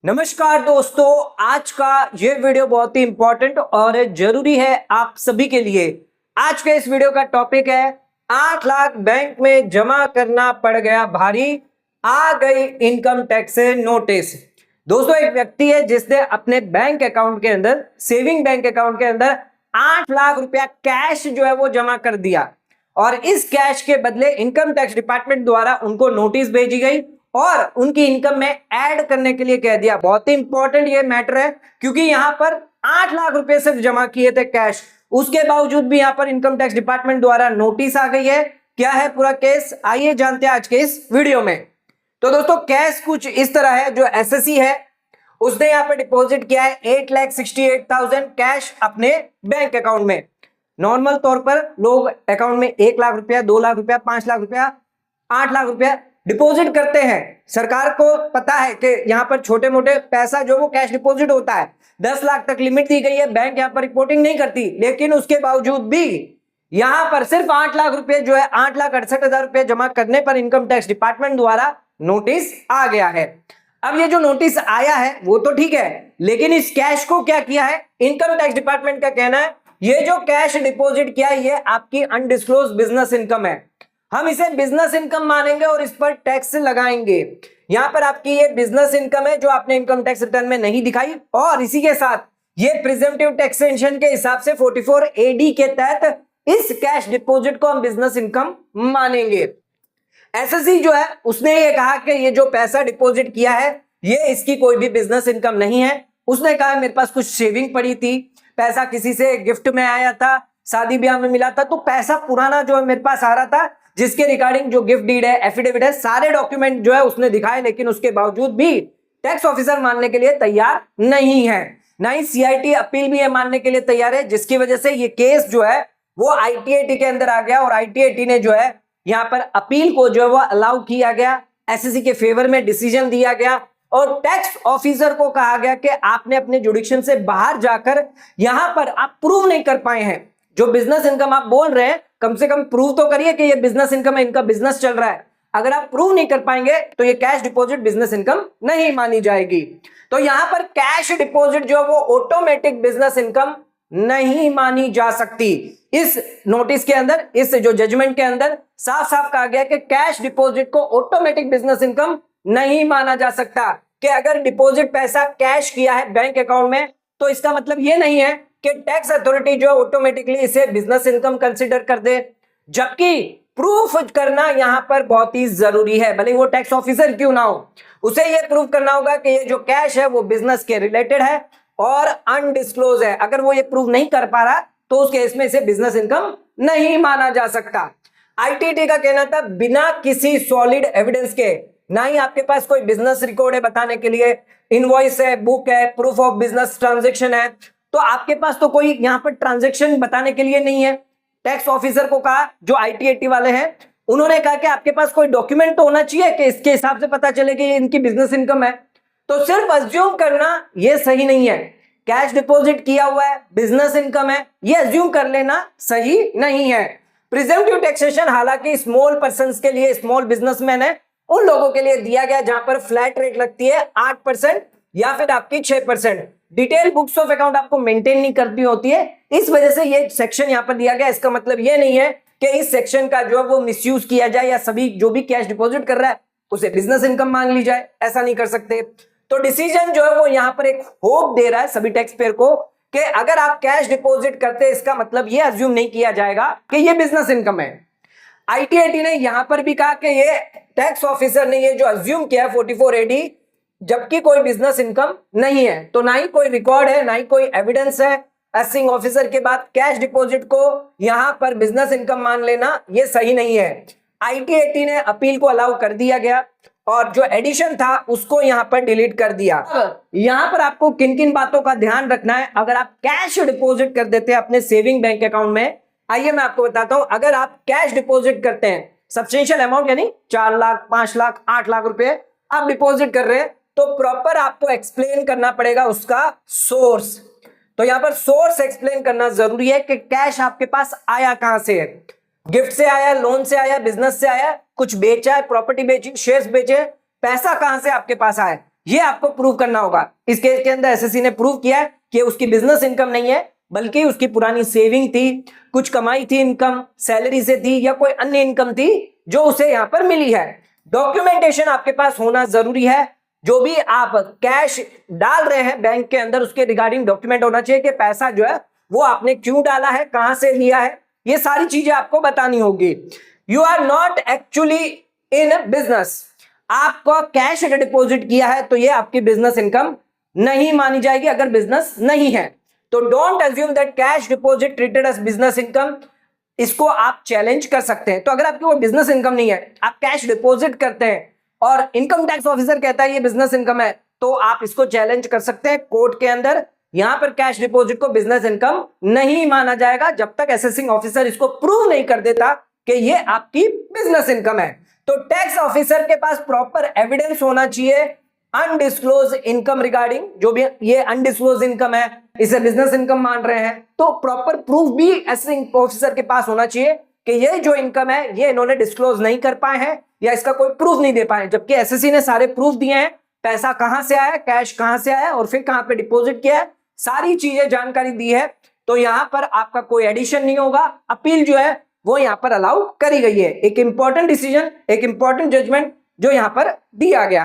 नमस्कार दोस्तों, आज का ये वीडियो बहुत ही इंपॉर्टेंट और जरूरी है आप सभी के लिए। आज के इस वीडियो का टॉपिक है 8 लाख बैंक में जमा करना पड़ गया भारी, आ गई इनकम टैक्स से नोटिस। दोस्तों, एक व्यक्ति है जिसने अपने बैंक अकाउंट के अंदर, सेविंग बैंक अकाउंट के अंदर 8 लाख रुपया कैश जो है वो जमा कर दिया और इस कैश के बदले इनकम टैक्स डिपार्टमेंट द्वारा उनको नोटिस भेजी गई और उनकी इनकम में ऐड करने के लिए कह दिया। बहुत ही इंपॉर्टेंट ये मैटर है क्योंकि यहां पर 8 लाख रुपए सिर्फ जमा किए थे कैश, उसके बावजूद भी यहां पर इनकम टैक्स डिपार्टमेंट द्वारा नोटिस आ गई है। क्या है पूरा केस, आइए जानते हैं आज के इस वीडियो में। तो दोस्तों, केस कुछ इस तरह है। जो एसएससी है उसने यहां पर डिपॉजिट किया है 8,68,000 कैश अपने बैंक अकाउंट में। नॉर्मल तौर पर लोग अकाउंट में 1 लाख रुपया, 2 लाख रुपया, 5 लाख रुपया, 8 लाख रुपया डिपॉजिट करते हैं। सरकार को पता है कि यहां पर छोटे मोटे पैसा जो वो कैश डिपॉजिट होता है, 10 लाख तक लिमिट दी गई है। बैंक यहां पर रिपोर्टिंग नहीं करती, लेकिन उसके बावजूद भी यहां पर सिर्फ 8 लाख रुपए जो है 8,68,000 रुपए जमा करने पर इनकम टैक्स डिपार्टमेंट द्वारा नोटिस आ गया है। अब ये जो नोटिस आया है वो तो ठीक है, लेकिन इस कैश को क्या किया है इनकम टैक्स डिपार्टमेंट का कहना है ये जो कैश डिपॉजिट किया है ये आपकी अनडिस्क्लोज बिजनेस इनकम है, हम इसे बिजनेस इनकम मानेंगे और इस पर टैक्स लगाएंगे। यहां पर आपकी ये बिजनेस इनकम है जो आपने इनकम टैक्स रिटर्न में नहीं दिखाई और इसी के साथ ये प्रिजम्पटिव टैक्सेशन के हिसाब से 44 AD के तहत इस कैश डिपॉजिट को हम बिजनेस इनकम मानेंगे। एसएससी जो है उसने ये कहा कि ये जो पैसा डिपॉजिट किया है ये इसकी कोई भी बिजनेस इनकम नहीं है। उसने कहा मेरे पास कुछ सेविंग पड़ी थी, पैसा किसी से गिफ्ट में आया था, शादी ब्याह में मिला था, तो पैसा पुराना जो है मेरे पास आ रहा था जिसके रिगार्डिंग जो गिफ्ट डीड है, एफिडेविट है, सारे डॉक्यूमेंट जो है उसने दिखाए, लेकिन उसके बावजूद भी टैक्स ऑफिसर मानने के लिए तैयार नहीं है। ना ही सीआईटी अपील भी है मानने के लिए तैयार है, जिसकी वजह से ये केस जो है वो आईटीएटी के अंदर आ गया और आईटीएटी ने जो है यहां पर अपील को जो है वो अलाउ किया गया। एसएससी के फेवर में डिसीजन दिया गया और टैक्स ऑफिसर को कहा गया कि आपने अपने जुडिक्शन से बाहर जाकर यहां पर आप प्रूव नहीं कर पाए हैं जो बिजनेस इनकम आप बोल रहे हैं, कम से कम प्रूव तो करिए कि ये बिजनेस इनकम है, इनका बिजनेस चल रहा है। अगर आप प्रूव नहीं कर पाएंगे तो ये कैश डिपॉजिट बिजनेस इनकम नहीं मानी जाएगी। तो यहां पर कैश डिपॉजिट जो है वो ऑटोमेटिक बिजनेस इनकम नहीं मानी जा सकती। इस नोटिस के अंदर, इस जो जजमेंट के अंदर साफ साफ कहा गया कि कैश डिपॉजिट को ऑटोमेटिक बिजनेस इनकम नहीं माना जा सकता। कि अगर डिपॉजिट पैसा कैश किया है बैंक अकाउंट में तो इसका मतलब ये नहीं है कि टैक्स अथॉरिटी जो ऑटोमेटिकली इसे बिजनेस इनकम कंसीडर कर दे, जबकि प्रूफ करना यहां पर बहुत ही जरूरी है। भले वो टैक्स ऑफिसर क्यों ना हो, उसे ये प्रूफ करना होगा कि ये जो कैश है वो बिजनेस के रिलेटेड है और अनडिस्क्लोज है। अगर वो ये प्रूफ नहीं कर पा रहा तो उस केस में इसे बिजनेस इनकम नहीं माना जा सकता। आईटीटी का कहना था बिना किसी सॉलिड एविडेंस के, ना ही आपके पास कोई बिजनेस रिकॉर्ड है बताने के लिए, इनवॉइस है, बुक है, प्रूफ ऑफ बिजनेस ट्रांजेक्शन है, तो आपके पास तो कोई यहां पर ट्रांजैक्शन बताने के लिए नहीं है। टैक्स ऑफिसर को कहा, जो आईटीएटी वाले हैं उन्होंने कहा कि आपके पास कोई डॉक्यूमेंट तो होना चाहिए कि इसके हिसाब से पता चले कि इनकी बिजनेस इनकम है। तो सिर्फ अज्यूम करना ये सही नहीं है। कैश डिपॉजिट किया हुआ है, बिजनेस इनकम है, ये अज्यूम कर लेना सही नहीं है। प्रिजम्पटिव टैक्सेशन हालांकि स्मॉल पर्संस के लिए, स्मॉल बिजनेसमैन है उन लोगों के लिए दिया गया जहां पर फ्लैट रेट लगती है 8% या फिर आपकी 6%। डिटेल बुक्स ऑफ अकाउंट आपको मेंटेन नहीं करनी होती है, इस वजह से ये सेक्शन यहां पर दिया गया। इसका मतलब ये नहीं है कि इस सेक्शन का जो है वो मिसयूज किया जाए या सभी जो भी कैश डिपॉजिट कर रहा है उसे बिजनेस इनकम मान ली जाए, ऐसा नहीं कर सकते। तो डिसीजन जो है वो यहां पर एक होप दे रहा है सभी टैक्स पेयर को कि अगर आप कैश डिपॉजिट करते हैं इसका मतलब ये अज्यूम नहीं किया जाएगा कि ये बिजनेस इनकम है। आईटीएटी ने यहां पर भी कहा कि ये टैक्स ऑफिसर ने ये जो अज्यूम किया 44 AD, जबकि कोई बिजनेस इनकम नहीं है, तो ना ही कोई रिकॉर्ड है, ना ही कोई एविडेंस है। असेसिंग ऑफिसर के बाद कैश डिपॉजिट को यहां पर बिजनेस इनकम मान लेना ये सही नहीं है। आईटीएटी ने अपील को अलाउ कर दिया गया और जो एडिशन था उसको यहां पर डिलीट कर दिया। यहां पर आपको किन किन बातों का ध्यान रखना है अगर आप कैश डिपॉजिट कर देते हैं अपने सेविंग बैंक अकाउंट में। आइए मैं आपको बताता हूं। अगर आप कैश डिपॉजिट करते हैं सब्सटेंशियल अमाउंट, यानी 4 लाख, 5 लाख, 8 लाख रुपए आप डिपॉजिट कर रहे हैं, तो प्रॉपर आपको एक्सप्लेन करना पड़ेगा उसका सोर्स। तो यहां पर सोर्स एक्सप्लेन करना जरूरी है कि कैश आपके पास आया कहां से है। गिफ्ट से आया, लोन से आया, बिजनेस से आया, कुछ बेचा है, प्रॉपर्टी बेची, शेयर्स बेचे, पैसा कहां से आपके पास आया। ये आपको प्रूव करना होगा। इस केस के अंदर एसएससी ने प्रूव किया है कि उसकी बिजनेस इनकम नहीं है, बल्कि उसकी पुरानी सेविंग थी, कुछ कमाई थी, इनकम सैलरी से थी या कोई अन्य इनकम थी जो उसे यहां पर मिली है। डॉक्यूमेंटेशन आपके पास होना जरूरी है। जो भी आप कैश डाल रहे हैं बैंक के अंदर, उसके रिगार्डिंग डॉक्यूमेंट होना चाहिए कि पैसा जो है वो आपने क्यों डाला है, कहां से लिया है, ये सारी चीजें आपको बतानी होगी। You are not actually in business. आपको कैश डिपॉजिट किया है तो ये आपकी बिजनेस इनकम नहीं मानी जाएगी अगर बिजनेस नहीं है। तो don't assume that cash deposit treated as business income. इसको आप चैलेंज कर सकते हैं। तो अगर आपकी वो बिजनेस इनकम नहीं है, आप कैश डिपॉजिट करते हैं और इनकम टैक्स ऑफिसर कहता है ये बिजनेस इनकम है, तो आप इसको चैलेंज कर सकते हैं कोर्ट के अंदर। यहां पर कैश डिपॉजिट को बिजनेस इनकम नहीं माना जाएगा जब तक असेसिंग ऑफिसर इसको प्रूव नहीं कर देता कि ये आपकी बिजनेस इनकम है। तो टैक्स ऑफिसर के पास प्रॉपर एविडेंस होना चाहिए अनडिस्क्लोज इनकम रिगार्डिंग। जो भी ये अनडिस्क्लोज इनकम है, इसे बिजनेस इनकम मान रहे हैं, तो प्रॉपर प्रूफ भी असेसिंग ऑफिसर के पास होना चाहिए कि ये जो इनकम है ये इन्होंने डिस्क्लोज नहीं कर पाए हैं या इसका कोई प्रूफ नहीं दे पाए। जबकि एसएससी ने सारे प्रूफ दिए हैं, पैसा कहां से आया, कैश कहां से आया और फिर कहां पे डिपॉजिट किया है, सारी चीजें जानकारी दी है। तो यहां पर आपका कोई एडिशन नहीं होगा। अपील जो है वो यहां पर अलाउ करी गई है। एक इंपॉर्टेंट डिसीजन, एक इंपॉर्टेंट जजमेंट जो यहां पर दिया गया।